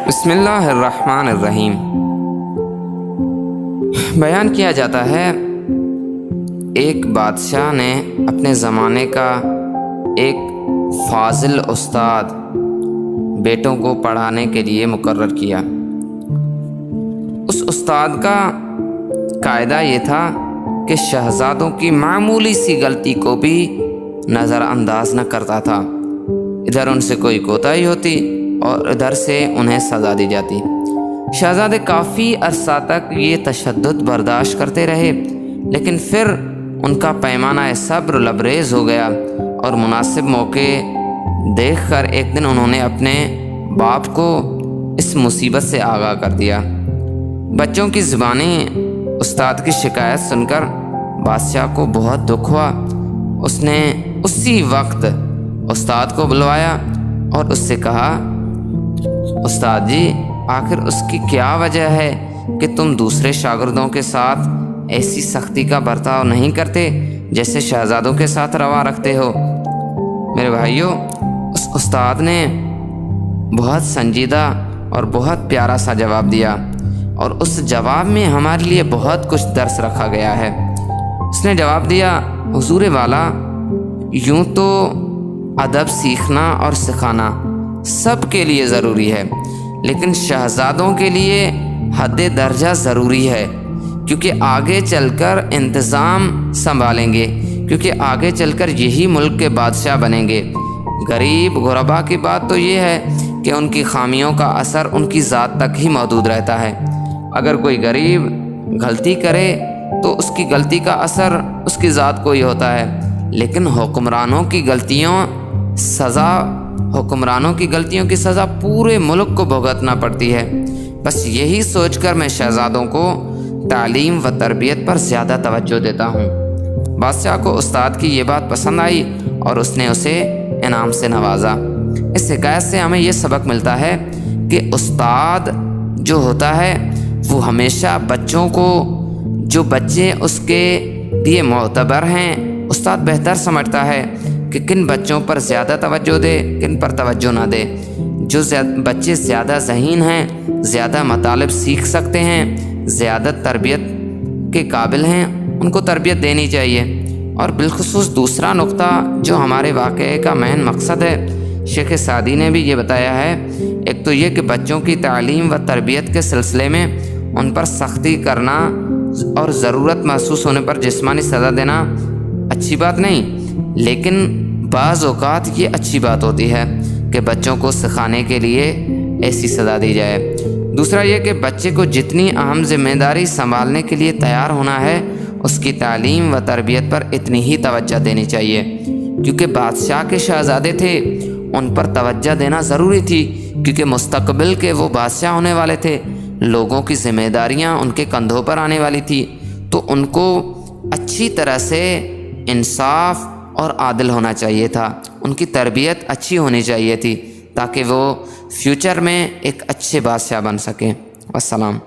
بسم اللہ الرحمن الرحیم۔ بیان کیا جاتا ہے ایک بادشاہ نے اپنے زمانے کا ایک فاضل استاد بیٹوں کو پڑھانے کے لیے مقرر کیا۔ اس استاد کا قاعدہ یہ تھا کہ شہزادوں کی معمولی سی غلطی کو بھی نظر انداز نہ کرتا تھا۔ ادھر ان سے کوئی کوتاہی ہوتی اور ادھر سے انہیں سزا دی جاتی۔ شہزادے کافی عرصہ تک یہ تشدد برداشت کرتے رہے، لیکن پھر ان کا پیمانہ صبر لبریز ہو گیا اور مناسب موقع دیکھ کر ایک دن انہوں نے اپنے باپ کو اس مصیبت سے آگاہ کر دیا۔ بچوں کی زبانی استاد کی شکایت سن کر بادشاہ کو بہت دکھ ہوا۔ اس نے اسی وقت استاد کو بلوایا اور اس سے کہا، استاد جی، آخر اس کی کیا وجہ ہے کہ تم دوسرے شاگردوں کے ساتھ ایسی سختی کا برتاؤ نہیں کرتے جیسے شہزادوں کے ساتھ روا رکھتے ہو؟ میرے بھائیوں، اس استاد نے بہت سنجیدہ اور بہت پیارا سا جواب دیا، اور اس جواب میں ہمارے لیے بہت کچھ درس رکھا گیا ہے۔ اس نے جواب دیا، حضور والا، یوں تو ادب سیکھنا اور سکھانا سب کے لیے ضروری ہے، لیکن شہزادوں کے لیے حد درجہ ضروری ہے، کیونکہ آگے چل کر انتظام سنبھالیں گے، کیونکہ آگے چل کر یہی ملک کے بادشاہ بنیں گے۔ غریب غربا کی بات تو یہ ہے کہ ان کی خامیوں کا اثر ان کی ذات تک ہی محدود رہتا ہے۔ اگر کوئی غریب غلطی کرے تو اس کی غلطی کا اثر اس کی ذات کو ہی ہوتا ہے، لیکن حکمرانوں کی غلطیوں کی سزا پورے ملک کو بھگتنا پڑتی ہے۔ بس یہی سوچ کر میں شہزادوں کو تعلیم و تربیت پر زیادہ توجہ دیتا ہوں۔ بادشاہ کو استاد کی یہ بات پسند آئی اور اس نے اسے انعام سے نوازا۔ اس حکایت سے ہمیں یہ سبق ملتا ہے کہ استاد جو ہوتا ہے وہ ہمیشہ بچوں کو، جو بچے اس کے لیے معتبر ہیں، استاد بہتر سمجھتا ہے کہ کن بچوں پر زیادہ توجہ دے، کن پر توجہ نہ دے۔ جو بچے زیادہ ذہین ہیں، زیادہ مطالب سیکھ سکتے ہیں، زیادہ تربیت کے قابل ہیں، ان کو تربیت دینی چاہیے۔ اور بالخصوص دوسرا نقطہ جو ہمارے واقعے کا مین مقصد ہے، شیخ سعدی نے بھی یہ بتایا ہے، ایک تو یہ کہ بچوں کی تعلیم و تربیت کے سلسلے میں ان پر سختی کرنا اور ضرورت محسوس ہونے پر جسمانی سزا دینا اچھی بات نہیں، لیکن بعض اوقات یہ اچھی بات ہوتی ہے کہ بچوں کو سکھانے کے لیے ایسی سزا دی جائے۔ دوسرا یہ کہ بچے کو جتنی اہم ذمہ داری سنبھالنے کے لیے تیار ہونا ہے، اس کی تعلیم و تربیت پر اتنی ہی توجہ دینی چاہیے، کیونکہ بادشاہ کے شہزادے تھے، ان پر توجہ دینا ضروری تھی، کیونکہ مستقبل کے وہ بادشاہ ہونے والے تھے، لوگوں کی ذمہ داریاں ان کے کندھوں پر آنے والی تھی، تو ان کو اچھی طرح سے انصاف اور عادل ہونا چاہیے تھا، ان کی تربیت اچھی ہونی چاہیے تھی، تاکہ وہ فیوچر میں ایک اچھے بادشاہ بن سکیں۔ والسلام۔